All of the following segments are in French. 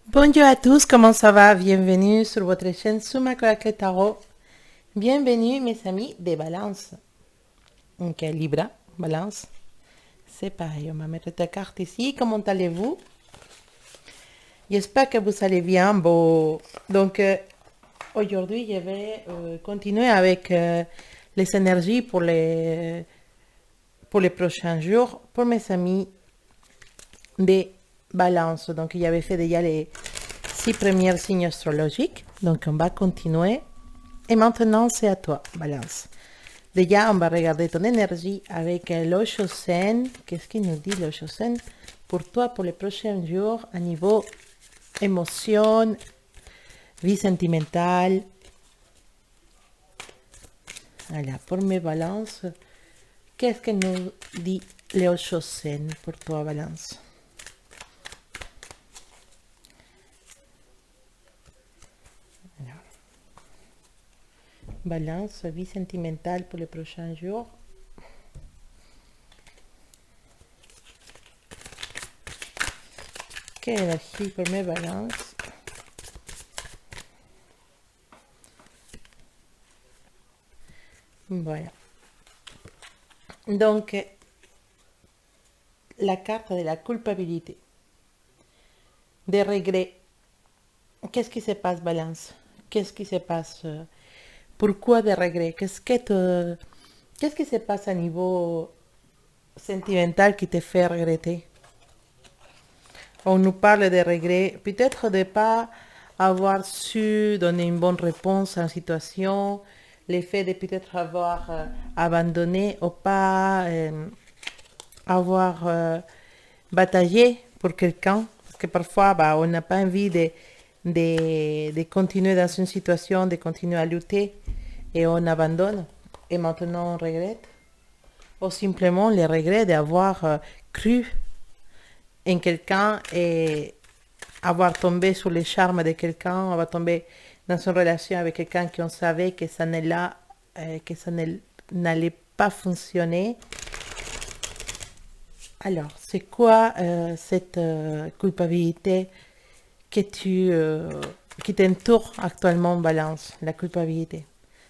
Bonjour à tous, comment ça va? Bienvenue sur votre chaîne Suma Coracle Tarot. Bienvenue mes amis de Balance. Ok, Libra, Balance. C'est pareil, on va mettre ta carte ici. Comment allez-vous? J'espère que vous allez bien. Bon, donc aujourd'hui, je vais continuer avec les énergies pour les prochains jours, pour mes amis de Balance. Donc, il avait fait déjà les 6 premiers signes astrologiques. Donc, on va continuer. Et maintenant, c'est à toi, Balance. Déjà, on va regarder ton énergie avec l'Oshosen. Qu'est-ce qu'il nous dit, l'Oshosen? Pour toi, pour les prochains jours, à niveau émotion, vie sentimentale. Voilà, pour mes balances, qu'est-ce que nous dit l'Oshosen pour toi, Balance? Balance, vie sentimentale pour les prochains jours. Quelle énergie pour mes balances? Voilà. Donc, la carte de la culpabilité, des regrets. Qu'est-ce qui se passe, Balance? Qu'est-ce qui se passe? Pourquoi des regrets? Qu'est-ce qui se passe à niveau sentimental qui te fait regretter? On nous parle de regrets, peut-être de ne pas avoir su donner une bonne réponse à une situation, le fait de peut-être avoir abandonné ou pas avoir bataillé pour quelqu'un, parce que parfois bah, on n'a pas envie de continuer dans une situation, de continuer à lutter et on abandonne et maintenant on regrette. Ou simplement le regret d'avoir cru en quelqu'un et avoir tombé sur les charmes de quelqu'un, avoir tombé dans une relation avec quelqu'un qu'on savait que ça n'allait pas fonctionner. Alors, c'est quoi cette culpabilité qui t'entoure actuellement, Balance, la culpabilité?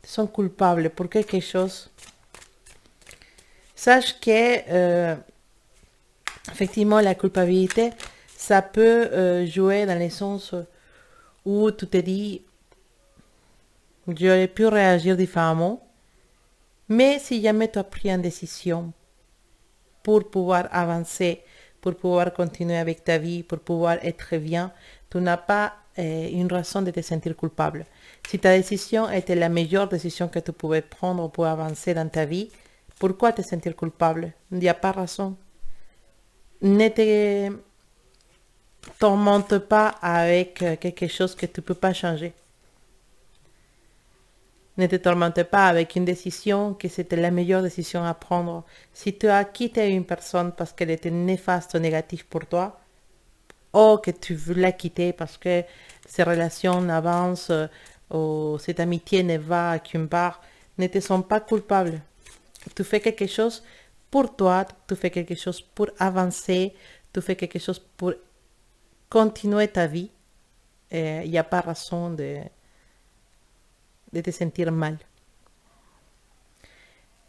Tu sens coupable pour quelque chose. Sache que, effectivement, la culpabilité, ça peut jouer dans le sens où tu te dis, j'aurais pu réagir différemment, mais si jamais tu as pris une décision pour pouvoir avancer, pour pouvoir continuer avec ta vie, pour pouvoir être bien, tu n'as pas une raison de te sentir coupable. Si ta décision était la meilleure décision que tu pouvais prendre pour avancer dans ta vie, pourquoi te sentir coupable? Il n'y a pas raison. Ne te tourmente pas avec quelque chose que tu ne peux pas changer. Ne te tourmente pas avec une décision que c'était la meilleure décision à prendre. Si tu as quitté une personne parce qu'elle était néfaste ou négative pour toi, ou que tu veux la quitter parce que ces relations avancent ou cette amitié ne va à qu'une part, ne te sens pas coupable. Tu fais quelque chose pour toi, tu fais quelque chose pour avancer, tu fais quelque chose pour continuer ta vie. Il n'y a pas raison de te sentir mal.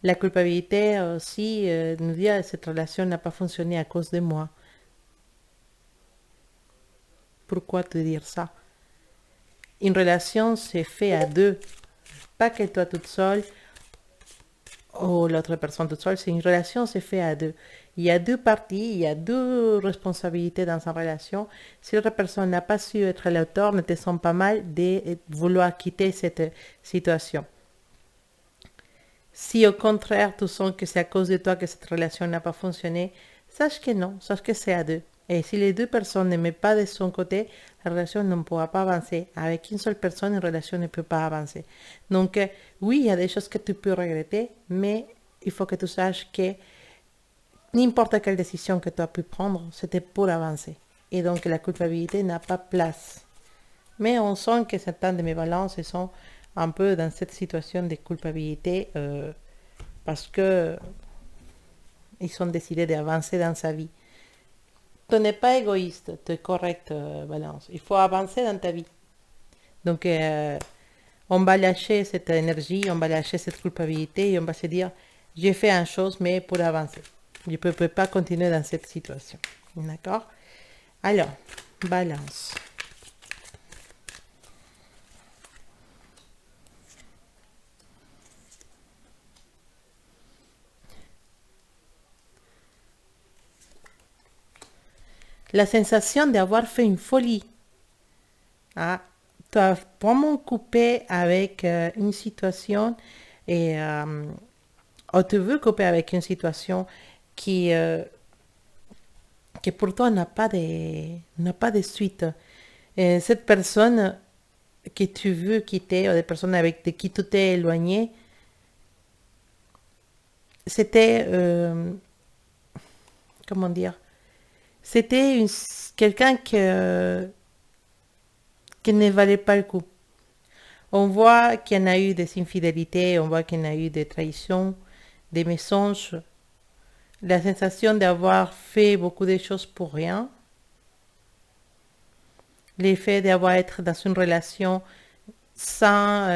La culpabilité aussi nous dit que cette relation n'a pas fonctionné à cause de moi. Pourquoi te dire ça? Une relation se fait à deux, pas que toi toute seule ou l'autre personne toute seule, c'est une relation se fait à deux. Il y a deux parties, il y a deux responsabilités dans une relation. Si l'autre personne n'a pas su être l'auteur, ne te sens pas mal de vouloir quitter cette situation. Si au contraire tu sens que c'est à cause de toi que cette relation n'a pas fonctionné, sache que non, sache que c'est à deux. Et si les deux personnes ne mettent pas de son côté, la relation ne pourra pas avancer. Avec une seule personne, une relation ne peut pas avancer. Donc, oui, il y a des choses que tu peux regretter, mais il faut que tu saches que n'importe quelle décision que tu as pu prendre, c'était pour avancer. Et donc, la culpabilité n'a pas place. Mais on sent que certains de mes balances sont un peu dans cette situation de culpabilité parce que ils ont décidé d'avancer dans sa vie. tu n'es pas égoïste, tu es correct, Balance. Il faut avancer dans ta vie. Donc, on va lâcher cette énergie, on va lâcher cette culpabilité et on va se dire, j'ai fait une chose, mais pour avancer. Je ne peux pas continuer dans cette situation. D'accord? Alors, Balance. La sensation d'avoir fait une folie. Ah, tu as vraiment coupé avec une situation et tu veux couper avec une situation qui, qui pour toi n'a pas de suite. Et cette personne que tu veux quitter ou des personnes avec qui tu t'es éloigné, c'était, comment dire, c'était quelqu'un qui ne valait pas le coup. On voit qu'il y en a eu des infidélités, on voit qu'il y en a eu des trahisons, des mensonges, la sensation d'avoir fait beaucoup de choses pour rien, l'effet d'avoir été dans une relation sans,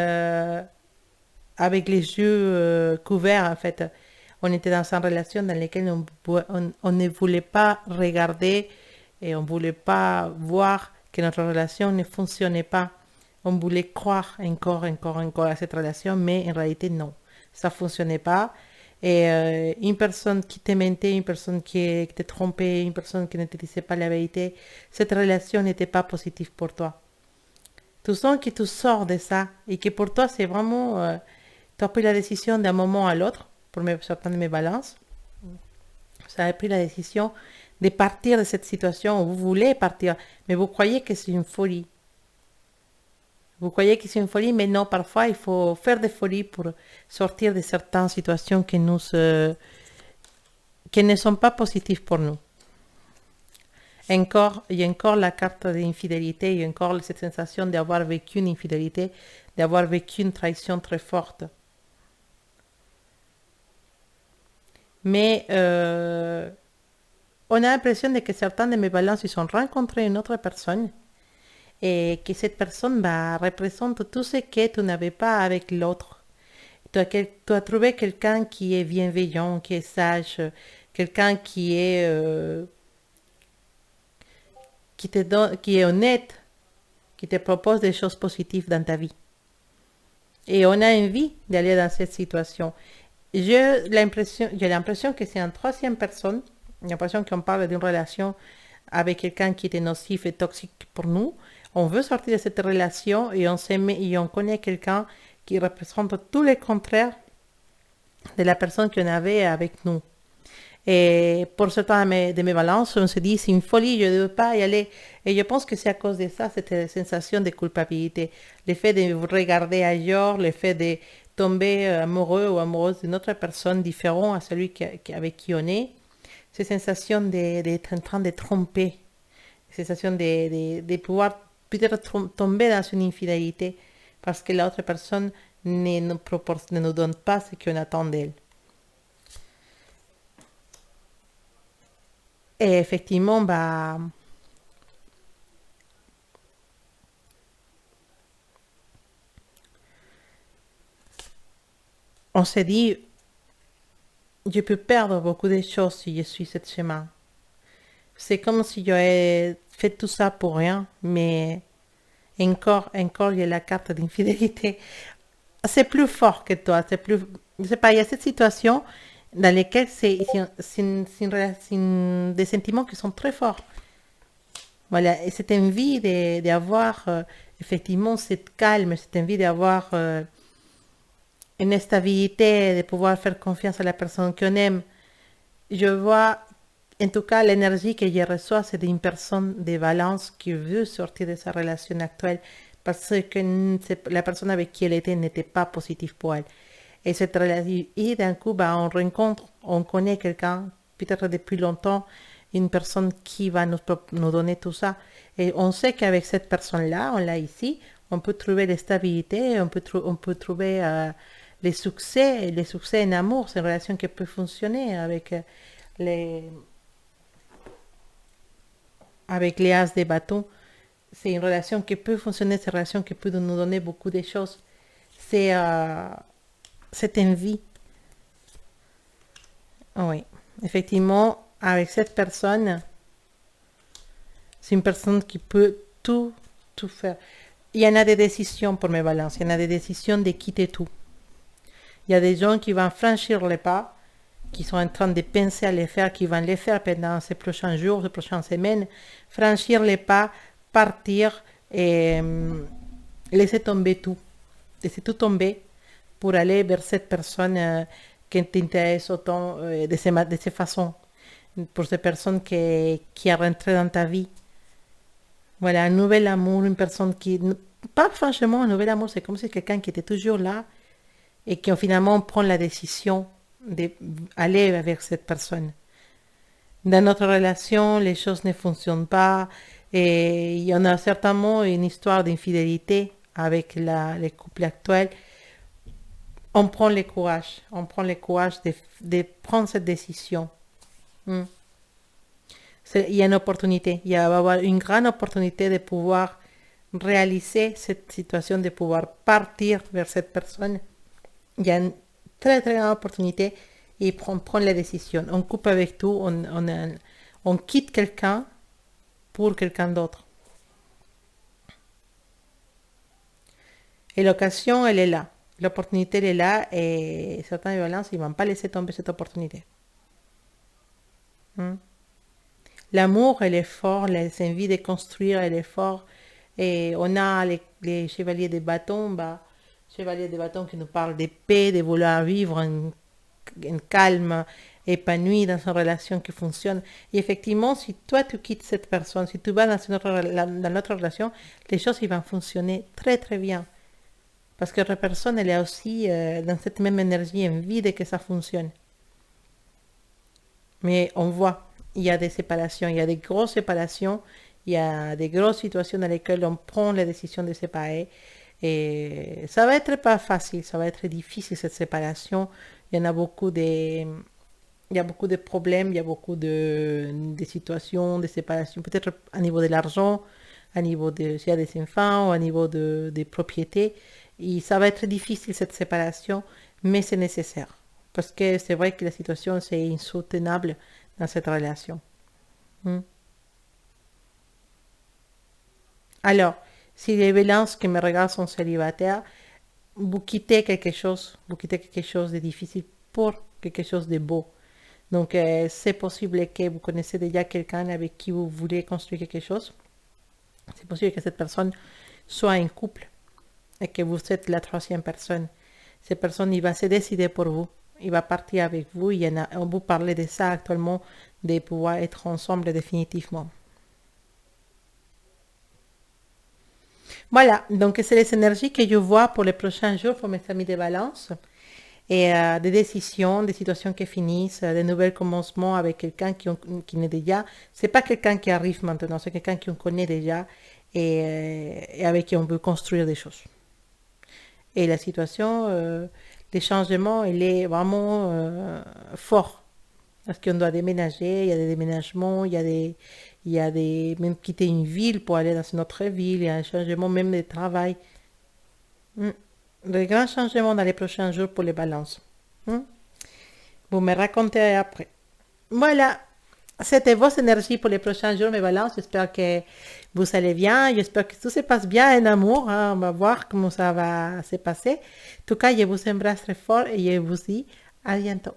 avec les yeux couverts en fait. On était dans une relation dans laquelle on ne voulait pas regarder et on ne voulait pas voir que notre relation ne fonctionnait pas. On voulait croire encore à cette relation, mais en réalité non, ça ne fonctionnait pas. Et une personne qui te mentait, une personne qui te trompait, une personne qui ne te disait pas la vérité, cette relation n'était pas positive pour toi. Tu sens que tu sors de ça et que pour toi c'est vraiment... tu as pris la décision d'un moment à l'autre, pour certaines de mes balances, vous avez pris la décision de partir de cette situation, vous voulez partir, mais vous croyez que c'est une folie. Vous croyez que c'est une folie, mais non, parfois il faut faire des folies pour sortir de certaines situations qui ne sont pas positives pour nous. Encore, il y a encore la carte de l'infidélité, il y a encore cette sensation d'avoir vécu une infidélité, d'avoir vécu une trahison très forte. Mais on a l'impression que certains de mes balances, ils ont rencontré une autre personne et que cette personne représente tout ce que tu n'avais pas avec l'autre. Tu as trouvé quelqu'un qui est bienveillant, qui est sage, quelqu'un qui est honnête, qui te propose des choses positives dans ta vie. Et on a envie d'aller dans cette situation. J'ai l'impression que c'est une troisième personne. J'ai l'impression qu'on parle d'une relation avec quelqu'un qui était nocif et toxique pour nous. On veut sortir de cette relation et on s'aime et on connaît quelqu'un qui représente tous les contraires de la personne qu'on avait avec nous. Et pour certains de mes balances, on se dit c'est une folie, je ne veux pas y aller. Et je pense que c'est à cause de ça, cette sensation de culpabilité. Le fait de vous regarder ailleurs, le fait de tomber amoureux ou amoureuse d'une autre personne différente à celui avec qui on est. Cette sensation d'être en train de tromper. Cette sensation de pouvoir peut-être tomber dans une infidélité parce que l'autre personne ne nous donne pas ce qu'on attend d'elle. Et effectivement, on s'est dit, je peux perdre beaucoup de choses si je suis ce chemin. C'est comme si j'avais fait tout ça pour rien, mais encore, il y a la carte d'infidélité. C'est plus fort que toi, c'est plus, je sais pas, il y a cette situation dans laquelle c'est des sentiments qui sont très forts. Voilà, et cette envie d'avoir effectivement cette calme, cette envie d'avoir une stabilité, de pouvoir faire confiance à la personne qu'on aime. Je vois, en tout cas, l'énergie que je reçois, c'est d'une personne de balance qui veut sortir de sa relation actuelle parce que la personne avec qui elle était n'était pas positive pour elle. Et cette relation, et d'un coup, on rencontre, on connaît quelqu'un, peut-être depuis longtemps, une personne qui va nous donner tout ça. Et on sait qu'avec cette personne-là, on l'a ici, on peut trouver la stabilité, on peut trouver les succès en amour. C'est une relation qui peut fonctionner avec les avec les as des bâtons. C'est une relation qui peut fonctionner, c'est une relation qui peut nous donner beaucoup de choses. C'est cette envie. Oui, effectivement, avec cette personne, c'est une personne qui peut tout faire. Il y en a des décisions pour mes balances, il y en a des décisions de quitter tout. Il y a des gens qui vont franchir les pas, qui sont en train de penser à les faire, qui vont les faire pendant ces prochains jours, ces prochaines semaines, franchir les pas, partir et laisser tomber tout. Laisser tout tomber pour aller vers cette personne qui t'intéresse autant de ces façons. Pour ces personnes qui est rentrée dans ta vie. Voilà, un nouvel amour, une personne qui... Pas franchement un nouvel amour, c'est comme si quelqu'un qui était toujours là et qui finalement prend la décision d'aller avec cette personne. Dans notre relation, les choses ne fonctionnent pas et il y en a certainement une histoire d'infidélité avec les couples actuels. On prend le courage de prendre cette décision. Il y a une opportunité, il y a une grande opportunité de pouvoir réaliser cette situation, de pouvoir partir vers cette personne. Il y a une très très grande opportunité et on prend la décision. On coupe avec tout, on quitte quelqu'un pour quelqu'un d'autre. Et l'occasion, elle est là. L'opportunité, elle est là et certains violences, ils ne vont pas laisser tomber cette opportunité. L'amour, elle est fort, les envies de construire, elle est fort. Et on a les chevaliers des bâtons, chevaliers des bâtons qui nous parlent de paix, de vouloir vivre en calme, épanoui dans une relation qui fonctionne. Et effectivement, si toi tu quittes cette personne, si tu vas dans notre relation, les choses ils vont fonctionner très très bien. Parce que la personne, elle est aussi dans cette même énergie, envie de que ça fonctionne. Mais on voit, il y a des séparations, il y a des grosses séparations, il y a des grosses situations dans lesquelles on prend la décision de séparer. Et ça va être pas facile, ça va être difficile cette séparation. Il y en a beaucoup il y a beaucoup de problèmes, il y a beaucoup de situations de séparation, peut-être à niveau de l'argent, à niveau s'il y a des enfants, ou à niveau des propriétés. Et ça va être difficile cette séparation, mais c'est nécessaire. Parce que c'est vrai que la situation c'est insoutenable dans cette relation. Alors, si les violences qui me regardent sont célibataires, vous quittez quelque chose de difficile pour quelque chose de beau. Donc, c'est possible que vous connaissez déjà quelqu'un avec qui vous voulez construire quelque chose. C'est possible que cette personne soit un couple et que vous êtes la troisième personne. Cette personne, il va se décider pour vous. Il va partir avec vous. On vous parle de ça actuellement, de pouvoir être ensemble définitivement. Voilà, donc c'est les énergies que je vois pour les prochains jours pour mes amis de Balance. Et des décisions, des situations qui finissent, des nouveaux commencements avec quelqu'un qui est déjà... C'est pas quelqu'un qui arrive maintenant, c'est quelqu'un qu'on connaît déjà et avec qui on veut construire des choses. Et la situation, les changements, il est vraiment fort. Parce qu'on doit déménager, il y a des déménagements, il y a des même quitter une ville pour aller dans une autre ville, il y a un changement même de travail. De grands changements dans les prochains jours pour les balances. Vous me racontez après. Voilà, c'était vos énergies pour les prochains jours, mes balances. J'espère que vous allez bien. J'espère que tout se passe bien en amour. On va voir comment ça va se passer. En tout cas, je vous embrasse très fort et je vous dis à bientôt.